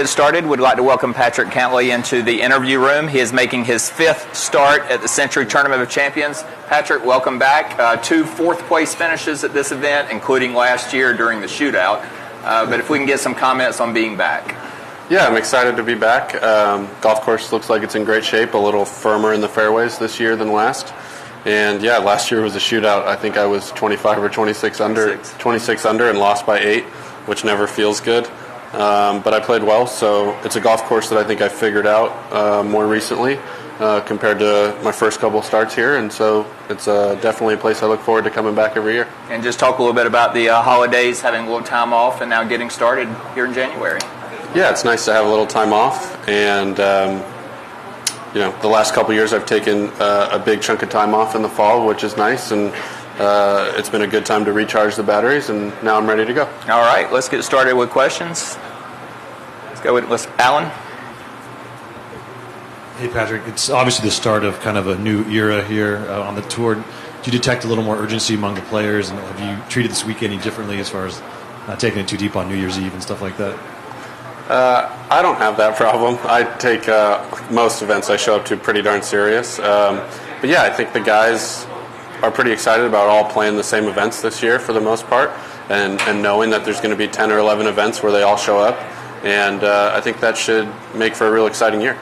Get started. We'd like to welcome Patrick Cantlay into the interview room. He is making his 5th start at the Sentry Tournament of Champions. Patrick, welcome back. 2 fourth-place finishes at this event, including last year during the shootout. But if we can get some comments on being back. Yeah, I'm excited to be back. Golf course looks like it's in great shape, a little firmer in the fairways this year than last. And yeah, last year was a shootout. I think I was 25 or 26 under and lost by 8, which never feels good. But I played well, so it's a golf course that I think I figured out more recently compared to my first couple starts here, and so it's definitely a place I look forward to coming back every year. And just talk a little bit about the holidays, having a little time off, and now getting started here in January. Yeah, it's nice to have a little time off, and the last couple years I've taken a big chunk of time off in the fall, which is nice, and it's been a good time to recharge the batteries, and now I'm ready to go. All right, let's get started with questions. Let's go with Alan. Hey, Patrick. It's obviously the start of kind of a new era here on the tour. Do you detect a little more urgency among the players, and have you treated this weekend any differently as far as not taking it too deep on New Year's Eve and stuff like that? I don't have that problem. I take most events I show up to pretty darn serious. But yeah, I think the guys are pretty excited about all playing the same events this year for the most part, and knowing that there's going to be 10 or 11 events where they all show up, and I think that should make for a real exciting year.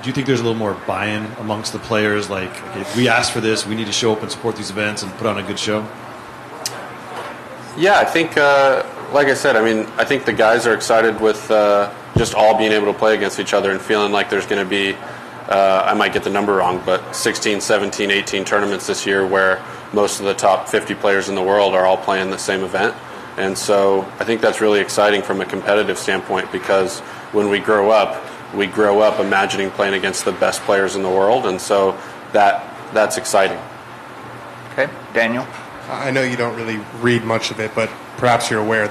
Do you think there's a little more buy-in amongst the players, like, okay, we asked for this, we need to show up and support these events and put on a good show? Yeah, I think, like I said, I think the guys are excited with just all being able to play against each other and feeling like there's going to be, I might get the number wrong, but 16, 17, 18 tournaments this year where most of the top 50 players in the world are all playing the same event. And so I think that's really exciting from a competitive standpoint, because when we grow up imagining playing against the best players in the world, and so that's exciting. Okay, Daniel. I know you don't really read much of it, but perhaps you're aware.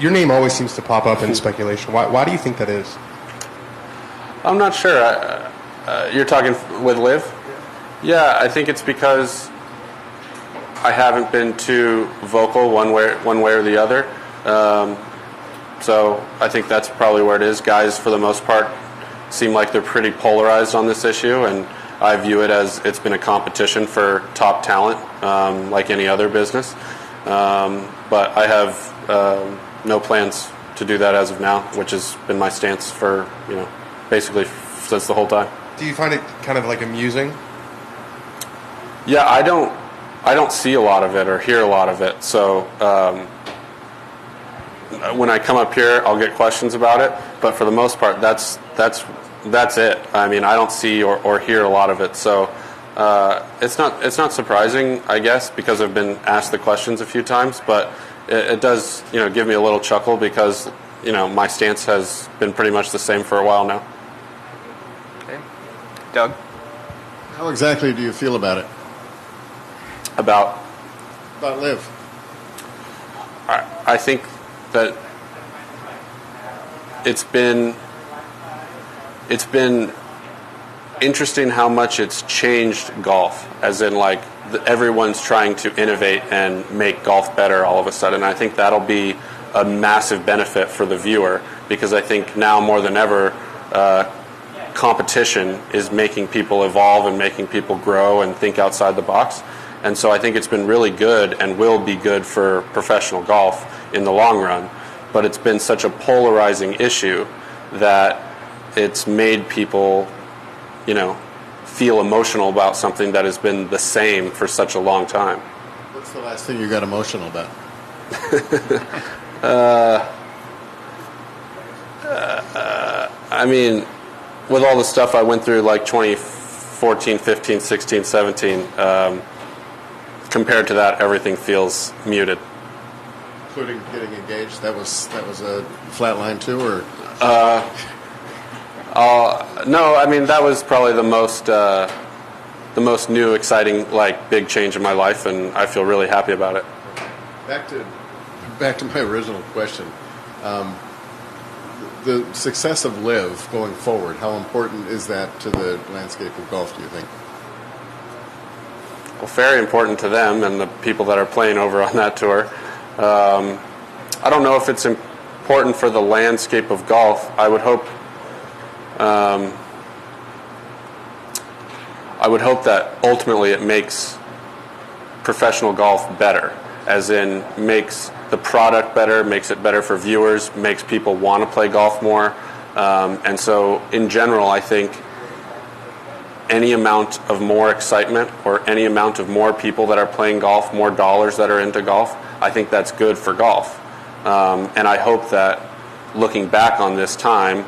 Your name always seems to pop up in speculation. Why do you think that is? I'm not sure. You're talking with Liv? Yeah, I think it's because I haven't been too vocal one way or the other. So I think that's probably where it is. Guys, for the most part, seem like they're pretty polarized on this issue, and I view it as it's been a competition for top talent, like any other business. But I have no plans to do that as of now, which has been my stance for basically since the whole time. Do you find it kind of like amusing? Yeah, I don't see a lot of it or hear a lot of it. So when I come up here, I'll get questions about it. But for the most part, that's it. I don't see or hear a lot of it. So it's not surprising, I guess, because I've been asked the questions a few times. But it does give me a little chuckle, because my stance has been pretty much the same for a while now. Okay, Doug. How exactly do you feel about it? About Liv? I think that it's been interesting how much it's changed golf, as in everyone's trying to innovate and make golf better all of a sudden. I think that'll be a massive benefit for the viewer, because I think now more than ever competition is making people evolve and making people grow and think outside the box. And so I think it's been really good and will be good for professional golf in the long run. But it's been such a polarizing issue that it's made people, feel emotional about something that has been the same for such a long time. What's the last thing you got emotional about? With all the stuff I went through, like 2014, 15, 16, 17, compared to that, everything feels muted. Including getting engaged? That was a flat line too, or? No, that was probably the most new, exciting, big change in my life, and I feel really happy about it. Back to my original question. The success of Liv going forward, how important is that to the landscape of golf, do you think? Well, very important to them and the people that are playing over on that tour. I don't know if it's important important for the landscape of golf. I would hope that ultimately it makes professional golf better, as in makes the product better, makes it better for viewers, makes people want to play golf more. And so in general, I think any amount of more excitement or any amount of more people that are playing golf, more dollars that are into golf, I think that's good for golf. And I hope that looking back on this time,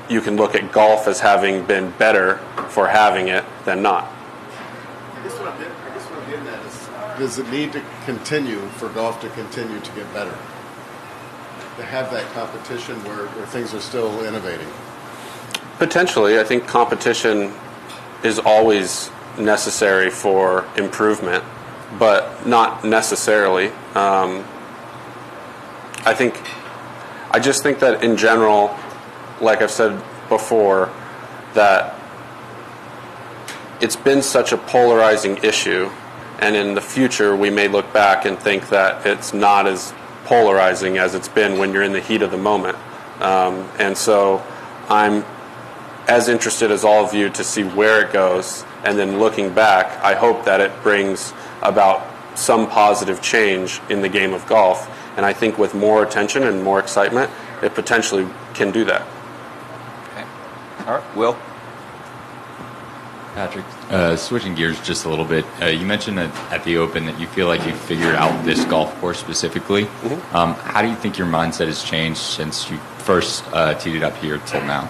you can look at golf as having been better for having it than not. I guess what I'm getting at is, does it need to continue for golf to continue to get better? To have that competition where things are still innovating? Potentially. I think competition is always necessary for improvement, but not necessarily. I just think that in general, like I've said before, that it's been such a polarizing issue, and in the future we may look back and think that it's not as polarizing as it's been when you're in the heat of the moment. And so I'm as interested as all of you to see where it goes, and then looking back, I hope that it brings about some positive change in the game of golf. And I think with more attention and more excitement, it potentially can do that. Okay. All right, Will? Patrick, switching gears just a little bit, you mentioned that at the Open that you feel like you figured out this golf course specifically. Mm-hmm. How do you think your mindset has changed since you first teed it up here till now?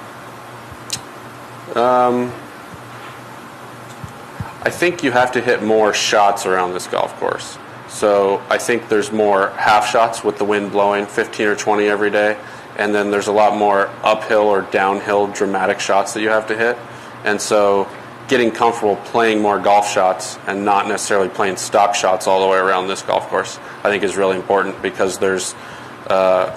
I think you have to hit more shots around this golf course. So I think there's more half shots with the wind blowing, 15 or 20 every day, and then there's a lot more uphill or downhill dramatic shots that you have to hit. And so getting comfortable playing more golf shots and not necessarily playing stock shots all the way around this golf course, I think is really important, because there's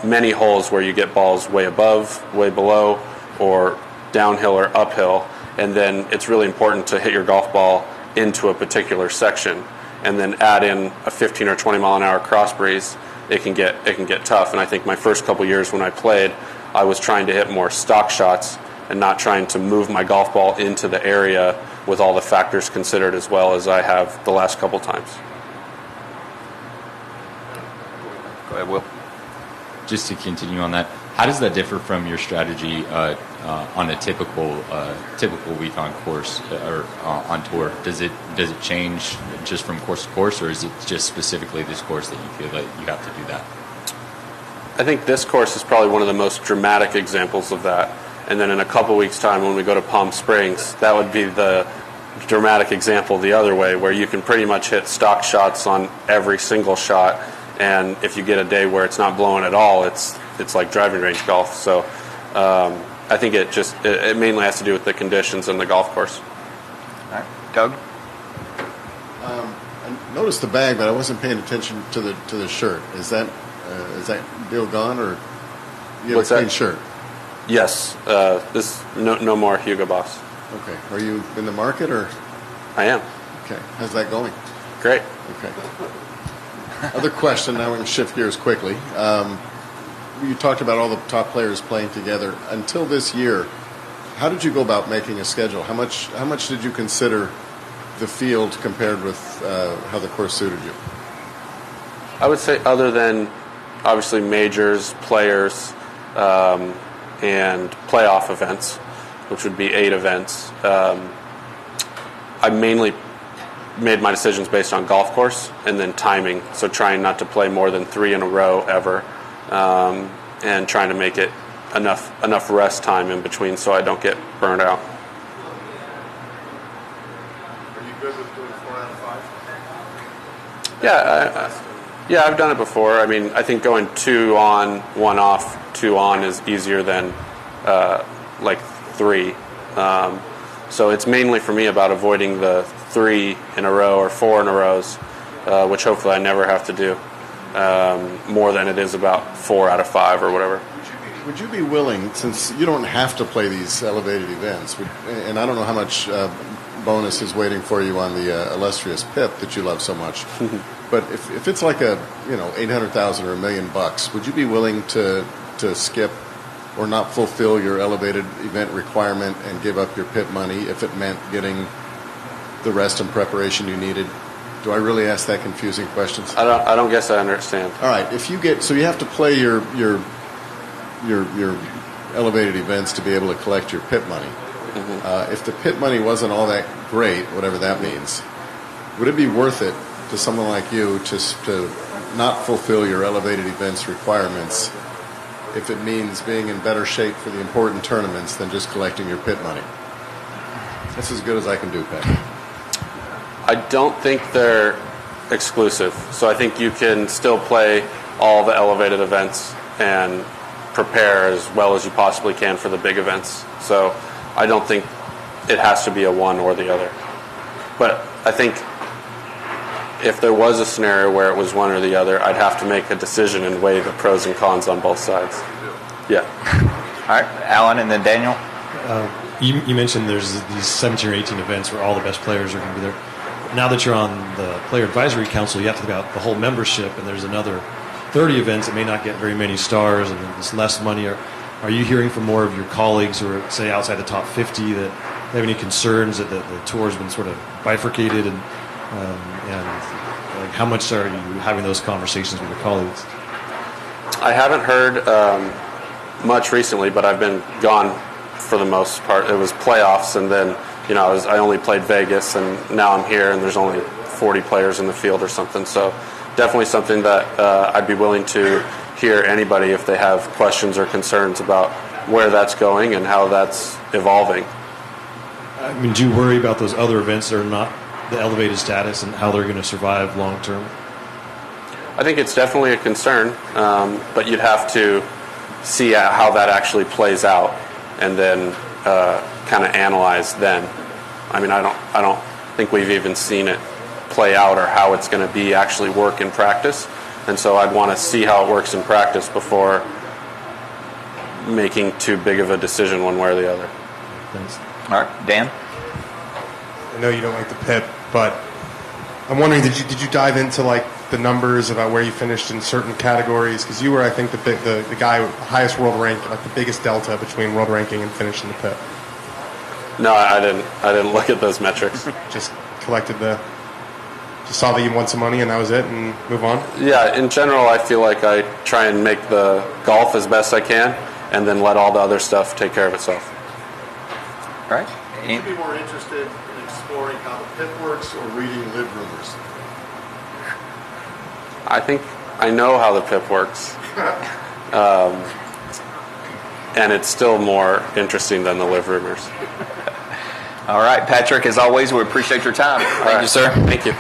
many holes where you get balls way above, way below, or downhill or uphill, and then it's really important to hit your golf ball into a particular section, and then add in a 15 or 20 mile an hour cross breeze. It can get tough. And I think my first couple years when I played, I was trying to hit more stock shots and not trying to move my golf ball into the area with all the factors considered, as well as I have the last couple times. Go ahead, Will. Just to continue on that, how does that differ from your strategy on a typical week on course or on tour? Does it change just from course to course, or is it just specifically this course that you feel that you have to do that? I think this course is probably one of the most dramatic examples of that. And then in a couple weeks' time, when we go to Palm Springs, that would be the dramatic example the other way, where you can pretty much hit stock shots on every single shot. And if you get a day where it's not blowing at all, it's like driving range golf. So I think it mainly has to do with the conditions and the golf course. All right, Doug? I noticed the bag, but I wasn't paying attention to the shirt. Is that deal gone, or you have What's a clean that? shirt? Yes, this no more Hugo Boss. Okay. Are you in the market, or? I am. Okay. How's that going? Great. Okay. Other question, now we can shift gears quickly. You talked about all the top players playing together. Until this year, how did you go about making a schedule? How much did you consider the field compared with how the course suited you? I would say, other than obviously majors, players, and playoff events, which would be 8 events, I mainly made my decisions based on golf course and then timing, so trying not to play more than 3 in a row ever, and trying to make it enough rest time in between so I don't get burned out. Are you good with doing 4 out of 5? Yeah, I've done it before. I mean, I think going 2 on, 1 off, 2 on is easier than like 3. So it's mainly for me about avoiding the 3 in a row or 4 in a rows, which hopefully I never have to do, more than it is about 4 out of 5 or whatever. Would you be willing, since you don't have to play these elevated events, and I don't know how much bonus is waiting for you on the illustrious PIP that you love so much. But if it's like a $800,000 or $1 million, would you be willing to skip or not fulfill your elevated event requirement and give up your PIP money if it meant getting the rest and preparation you needed? Do I really ask that confusing questions? I don't guess I understand. All right, if you get so you have to play your elevated events to be able to collect your PIP money. If the PIP money wasn't all that great, whatever that means, would it be worth it to someone like you to not fulfill your elevated events requirements if it means being in better shape for the important tournaments than just collecting your PIP money? That's as good as I can do, Pat. I don't think they're exclusive. So I think you can still play all the elevated events and prepare as well as you possibly can for the big events. So I don't think it has to be a one or the other. But I think if there was a scenario where it was one or the other, I'd have to make a decision and weigh the pros and cons on both sides. Yeah. All right, Alan and then Daniel. You mentioned there's these 17 or 18 events where all the best players are going to be there. Now that you're on the Player Advisory Council, you have to think about the whole membership, and there's another 30 events that may not get very many stars, and there's less money. Are you hearing from more of your colleagues who are, say, outside the top 50 that they have any concerns that the tour has been sort of bifurcated, and like how much are you having those conversations with your colleagues? I haven't heard much recently, but I've been gone for the most part. It was playoffs, and then I only played Vegas, and now I'm here, and there's only 40 players in the field or something. So definitely something that I'd be willing to hear anybody if they have questions or concerns about where that's going and how that's evolving. I mean, do you worry about those other events that are not the elevated status and how they're going to survive long term? I think it's definitely a concern, but you'd have to see how that actually plays out and then kind of analyze then. I mean, I don't think we've even seen it play out or how it's going to be actually work in practice, and so I'd want to see how it works in practice before making too big of a decision one way or the other. Thanks. All right, Dan. I know you don't like the PIP, but I'm wondering, did you dive into like the numbers about where you finished in certain categories? Because you were, I think, the guy with the highest world rank, like the biggest delta between world ranking and finishing the PIP. No, I didn't look at those metrics. Just saw that you won some money and that was it, and move on. Yeah, in general, I feel like I try and make the golf as best I can, and then let all the other stuff take care of itself. All right. Would you be more interested in exploring how the PIP works or reading live rumors? I think I know how the PIP works. And it's still more interesting than the live rumors. All right, Patrick, as always, we appreciate your time. Thank you, sir. Thank you.